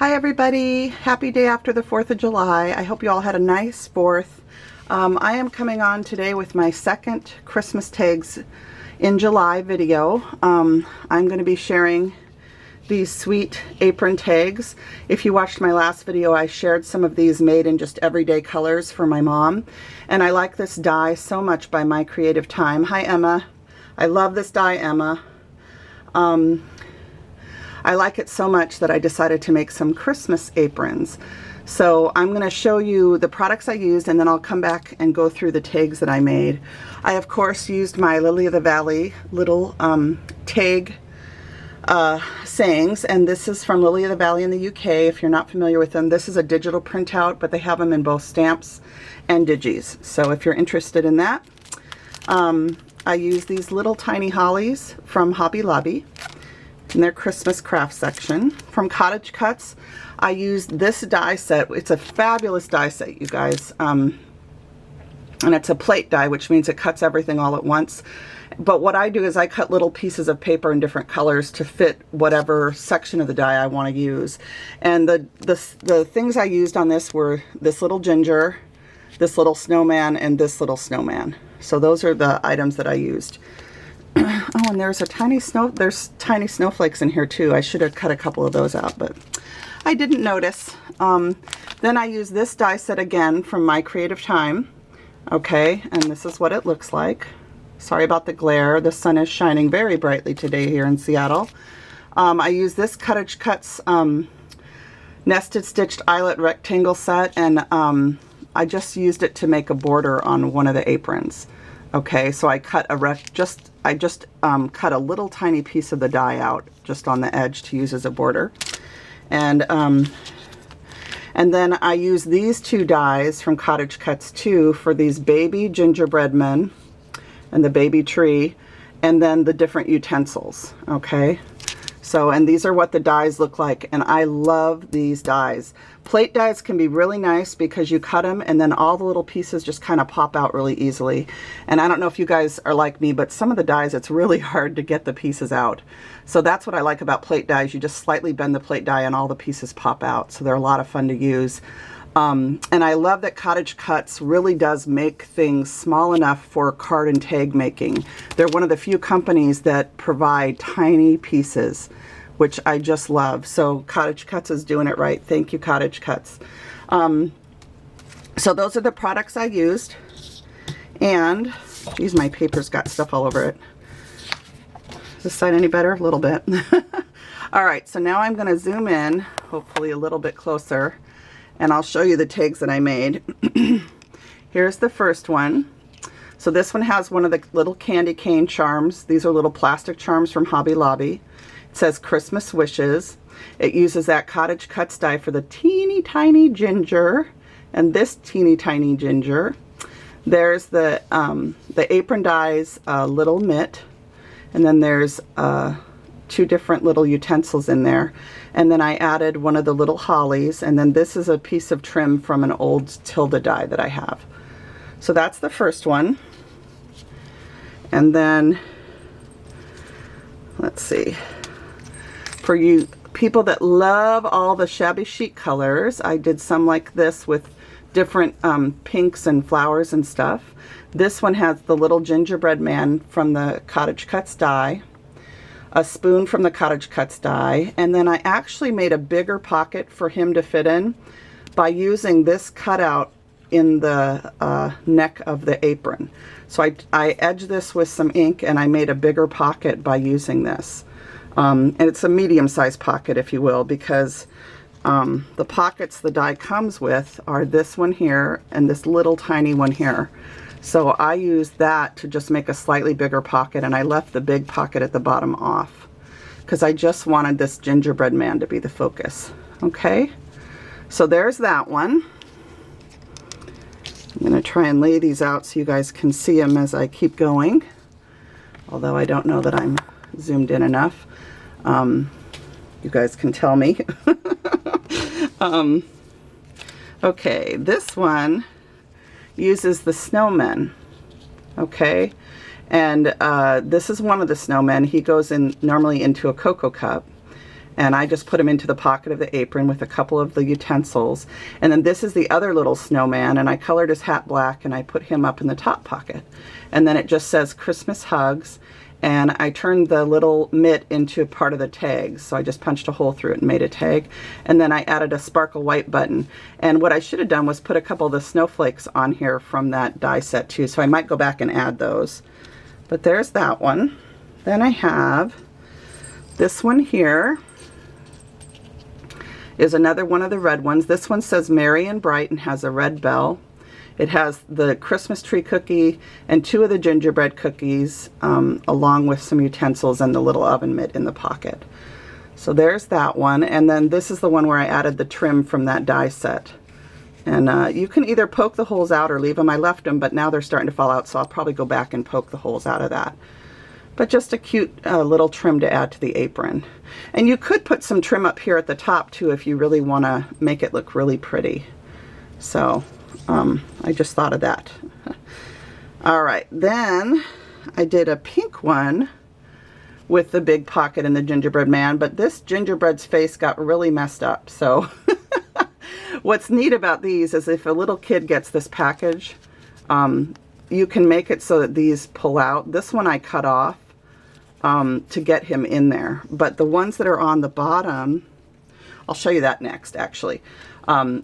Hi everybody, happy day after the 4th of July. I hope you all had a nice 4th. I am coming on today with my second Christmas tags in July video. I'm going to be sharing these sweet apron tags. If you watched my last video, I shared some of these made in just everyday colors for my mom. And I like this die so much by My Creative Time. Hi Emma. I love this die, Emma. I like it so much that I decided to make some Christmas aprons. So I'm going to show you the products I used, and then I'll come back and go through the tags that I made. I of course used my Lily of the Valley little tag sayings, and this is from Lily of the Valley in the UK. If you're not familiar with them, this is a digital printout, but they have them in both stamps and digis. So if you're interested in that, I use these little tiny hollies from Hobby Lobby in their Christmas craft section. From Cottage Cutz, I used this die set. It's a fabulous die set, you guys. And it's a plate die, which means it cuts everything all at once. But what I do is I cut little pieces of paper in different colors to fit whatever section of the die I want to use. And the things I used on this were this little ginger, this little snowman, and this little snowman. So those are the items that I used. Oh, and there's tiny snowflakes in here too. I should have cut a couple of those out, but I didn't notice. Then I use this die set again from My Creative Time. Okay, and this is what it looks like. Sorry about the glare. The sun is shining very brightly today here in Seattle. I use this Cottage Cutz nested stitched eyelet rectangle set, and I just used it to make a border on one of the aprons. Okay, so I cut cut a little tiny piece of the die out just on the edge to use as a border. And then I use these two dies from Cottage Cutz too for these baby gingerbread men and the baby tree, and then the different utensils. Okay, so, and these are what the dies look like, and I love these dies. Plate dies can be really nice because you cut them and then all the little pieces just kind of pop out really easily. And I don't know if you guys are like me, but some of the dies, it's really hard to get the pieces out. So that's what I like about plate dies. You just slightly bend the plate die and all the pieces pop out. So they're a lot of fun to use. And I love that Cottage Cutz really does make things small enough for card and tag making. They're one of the few companies that provide tiny pieces, which I just love. So Cottage Cutz is doing it right. Thank you, Cottage Cutz. So those are the products I used. And, geez, my paper's got stuff all over it. Is this side any better? A little bit. All right, so now I'm gonna zoom in, hopefully a little bit closer, and I'll show you the tags that I made. Here's the first one. So this one has one of the little candy cane charms. These are little plastic charms from Hobby Lobby. It says Christmas Wishes. It uses that Cottage Cutz die for the teeny tiny ginger and this teeny tiny ginger. There's the apron dies little mitt, and then there's two different little utensils in there. And then I added one of the little hollies, and then this is a piece of trim from an old Tilda die that I have. So that's the first one. And then, let's see. For you people that love all the shabby chic colors, I did some like this with different pinks and flowers and stuff. This one has the little gingerbread man from the Cottage Cutz die, a spoon from the Cottage Cutz die, and then I actually made a bigger pocket for him to fit in by using this cutout in the neck of the apron. So I edged this with some ink and I made a bigger pocket by using this. And it's a medium-sized pocket, if you will, because the pockets the die comes with are this one here and this little tiny one here. So I used that to just make a slightly bigger pocket, and I left the big pocket at the bottom off because I just wanted this gingerbread man to be the focus. Okay, so there's that one. I'm going to try and lay these out so you guys can see them as I keep going, although I don't know that I'm zoomed in enough. You guys can tell me. Okay, this one uses the snowmen. Okay, and this is one of the snowmen. He goes in normally into a cocoa cup, and I just put them into the pocket of the apron with a couple of the utensils. And then this is the other little snowman, and I colored his hat black and I put him up in the top pocket. And then it just says Christmas Hugs, and I turned the little mitt into part of the tag. So I just punched a hole through it and made a tag. And then I added a sparkle white button. And what I should have done was put a couple of the snowflakes on here from that die set too. So I might go back and add those. But there's that one. Then I have this one here. Is another one of the red ones. This one says Merry and Bright and has a red bell. It has the Christmas tree cookie and 2 of the gingerbread cookies, along with some utensils and the little oven mitt in the pocket. So there's that one. And then this is the one where I added the trim from that die set. And you can either poke the holes out or leave them. I left them, but now they're starting to fall out, so I'll probably go back and poke the holes out of that. But just a cute little trim to add to the apron. And you could put some trim up here at the top too if you really want to make it look really pretty. So I just thought of that. All right, then I did a pink one with the big pocket and the gingerbread man, but this gingerbread's face got really messed up. So what's neat about these is if a little kid gets this package, you can make it so that these pull out. This one I cut off to get him in there, but the ones that are on the bottom, I'll show you that next actually.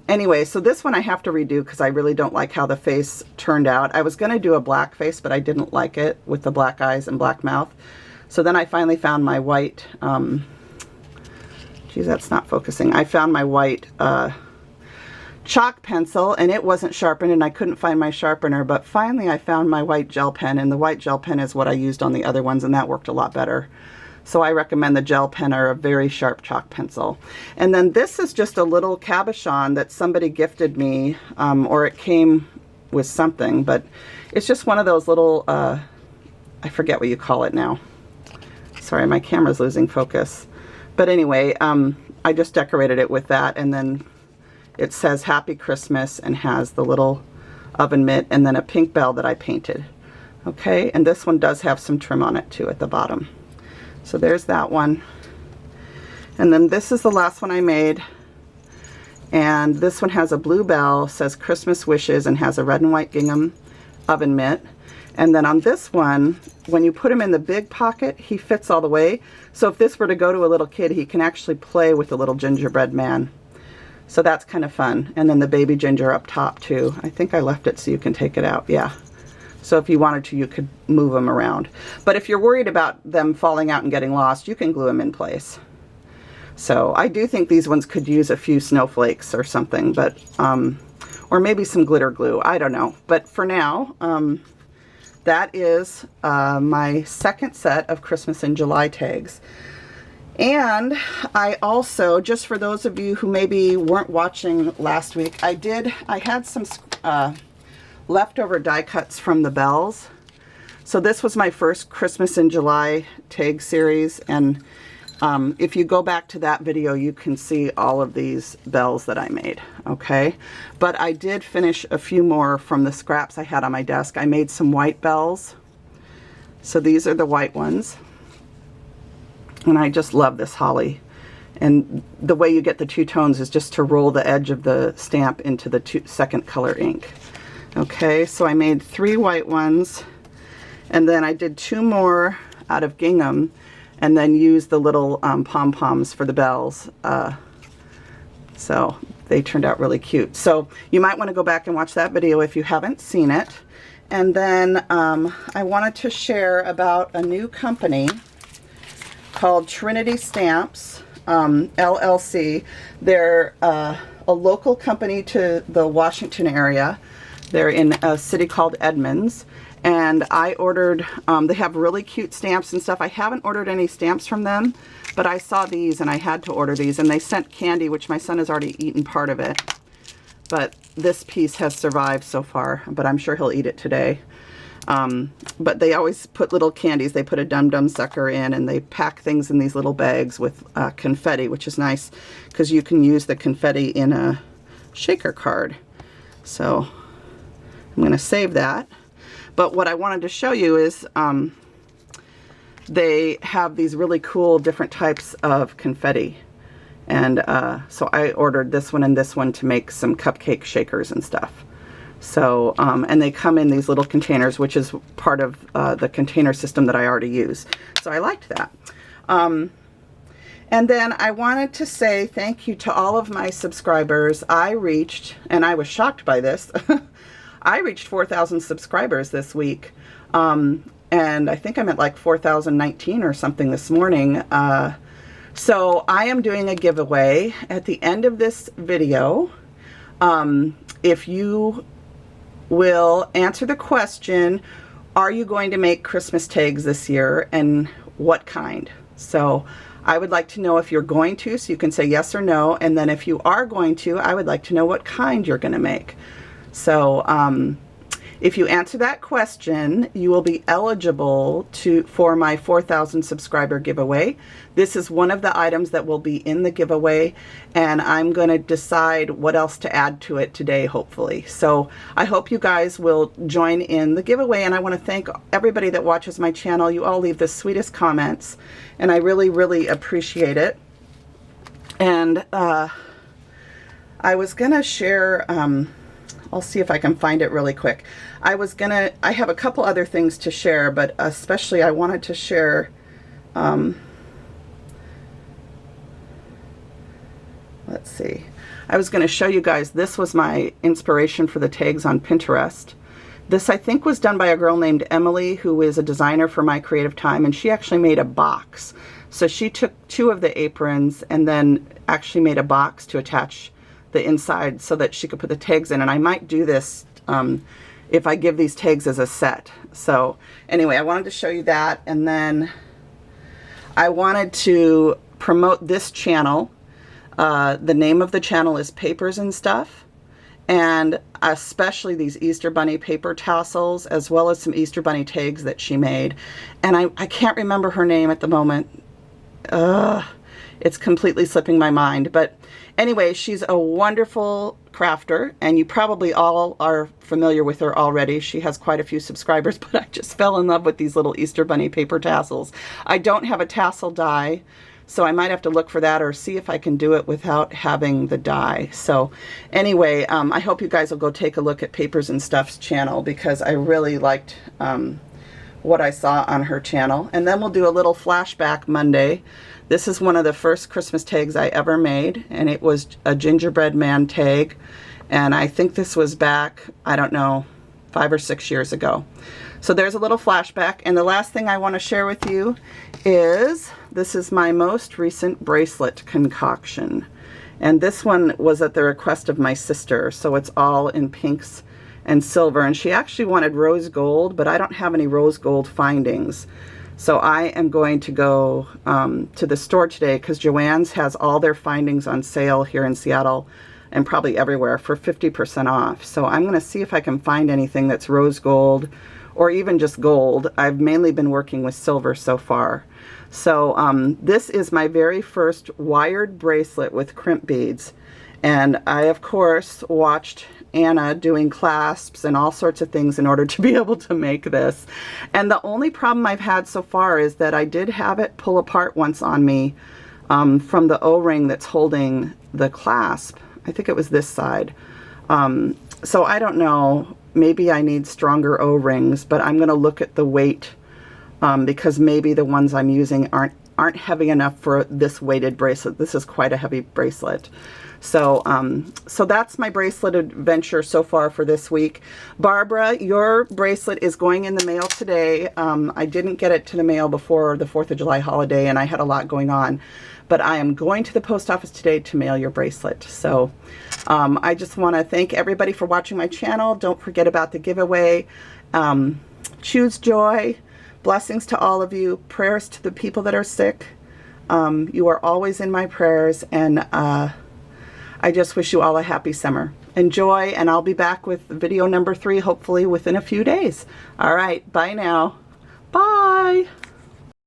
Anyway, so this one I have to redo because I really don't like how the face turned out. I was going to do a black face, but I didn't like it with the black eyes and black mouth. So then I finally found my white, geez, that's not focusing. I found my white chalk pencil, and it wasn't sharpened, and I couldn't find my sharpener, but finally I found my white gel pen, and the white gel pen is what I used on the other ones, and that worked a lot better. So I recommend the gel pen or a very sharp chalk pencil. And then this is just a little cabochon that somebody gifted me, or it came with something, but it's just one of those little, I forget what you call it now. Sorry, my camera's losing focus. But anyway, I just decorated it with that, and then it says Happy Christmas and has the little oven mitt and then a pink bell that I painted. Okay, and this one does have some trim on it too at the bottom. So there's that one. And then this is the last one I made. And this one has a blue bell, says Christmas Wishes, and has a red and white gingham oven mitt. And then on this one, when you put him in the big pocket, he fits all the way. So if this were to go to a little kid, he can actually play with the little gingerbread man. So that's kind of fun. And then the baby ginger up top too. I think I left it so you can take it out. Yeah. So if you wanted to, you could move them around. But if you're worried about them falling out and getting lost, you can glue them in place. So I do think these ones could use a few snowflakes or something, but or maybe some glitter glue. I don't know. But for now, that is my second set of Christmas in July tags. And I also, just for those of you who maybe weren't watching last week, I had some leftover die cuts from the bells. So this was my first Christmas in July tag series, and if you go back to that video, you can see all of these bells that I made, okay? But I did finish a few more from the scraps I had on my desk. I made some white bells. So these are the white ones. And I just love this holly. And the way you get the two tones is just to roll the edge of the stamp into the second color ink. Okay, so I made 3 white ones, and then I did 2 more out of gingham, and then used the little pom-poms for the bells. So they turned out really cute. So you might want to go back and watch that video if you haven't seen it. And then I wanted to share about a new company called Serenity Stamps, LLC. They're a local company to the Washington area. They're in a city called Edmonds, and I ordered, they have really cute stamps and stuff. I haven't ordered any stamps from them, but I saw these and I had to order these, and they sent candy, which my son has already eaten part of it, but this piece has survived so far, but I'm sure he'll eat it today. But they always put little candies. They put a Dum Dum sucker in, and they pack things in these little bags with confetti, which is nice because you can use the confetti in a shaker card. So I'm going to save that. But what I wanted to show you is they have these really cool different types of confetti. And so I ordered this one and this one to make some cupcake shakers and stuff. So, and they come in these little containers, which is part of the container system that I already use. So I liked that. And then I wanted to say thank you to all of my subscribers. I reached, and I was shocked by this, I reached 4,000 subscribers this week. And I think I'm at like 4,019 or something this morning. So I am doing a giveaway at the end of this video. If you will answer the question, are you going to make Christmas tags this year, and what kind? So I would like to know if you're going to, so you can say yes or no, and then if you are going to, I would like to know what kind you're going to make. So if you answer that question, you will be eligible for my 4,000 subscriber giveaway. This is one of the items that will be in the giveaway, and I'm going to decide what else to add to it today, hopefully. So I hope you guys will join in the giveaway, and I want to thank everybody that watches my channel. You all leave the sweetest comments, and I really, really appreciate it. And I was going to share... I'll see if I can find it really quick. I have a couple other things to share, but especially I wanted to share, let's see. I was going to show you guys, this was my inspiration for the tags on Pinterest. This, I think, was done by a girl named Emily, who is a designer for My Creative Time, and she actually made a box. So she took 2 of the aprons and then actually made a box to attach the inside so that she could put the tags in, and I might do this if I give these tags as a set. So anyway, I wanted to show you that, and then I wanted to promote this channel. The name of the channel is Papers and Stuff, and especially these Easter Bunny paper tassels, as well as some Easter Bunny tags that she made. And I can't remember her name at the moment. It's completely slipping my mind, but anyway, she's a wonderful crafter, and you probably all are familiar with her already. She has quite a few subscribers, but I just fell in love with these little Easter Bunny paper tassels. I don't have a tassel die, so I might have to look for that or see if I can do it without having the die. So anyway, I hope you guys will go take a look at Papers and Stuff's channel, because I really liked what I saw on her channel. And then we'll do a little flashback Monday. This is one of the first Christmas tags I ever made, and it was a gingerbread man tag, and I think this was back, I don't know, 5 or 6 years ago. So there's a little flashback, and the last thing I want to share with you is, this is my most recent bracelet concoction, and this one was at the request of my sister, so it's all in pinks and silver, and she actually wanted rose gold, but I don't have any rose gold findings. So I am going to go to the store today, because Joann's has all their findings on sale here in Seattle and probably everywhere for 50% off. So I'm going to see if I can find anything that's rose gold or even just gold. I've mainly been working with silver so far. So this is my very first wired bracelet with crimp beads. And I, of course, watched Anna doing clasps and all sorts of things in order to be able to make this. And the only problem I've had so far is that I did have it pull apart once on me from the O-ring that's holding the clasp. I think it was this side. So I don't know, maybe I need stronger O-rings, but I'm going to look at the weight because maybe the ones I'm using aren't heavy enough for this weighted bracelet. This is quite a heavy bracelet. So, so that's my bracelet adventure so far for this week. Barbara, your bracelet is going in the mail today. I didn't get it to the mail before the 4th of July holiday, and I had a lot going on. But I am going to the post office today to mail your bracelet. So I just want to thank everybody for watching my channel. Don't forget about the giveaway. Choose joy. Blessings to all of you. Prayers to the people that are sick. You are always in my prayers, and I just wish you all a happy summer. Enjoy, and I'll be back with video number 3 hopefully within a few days. All right, bye now. Bye.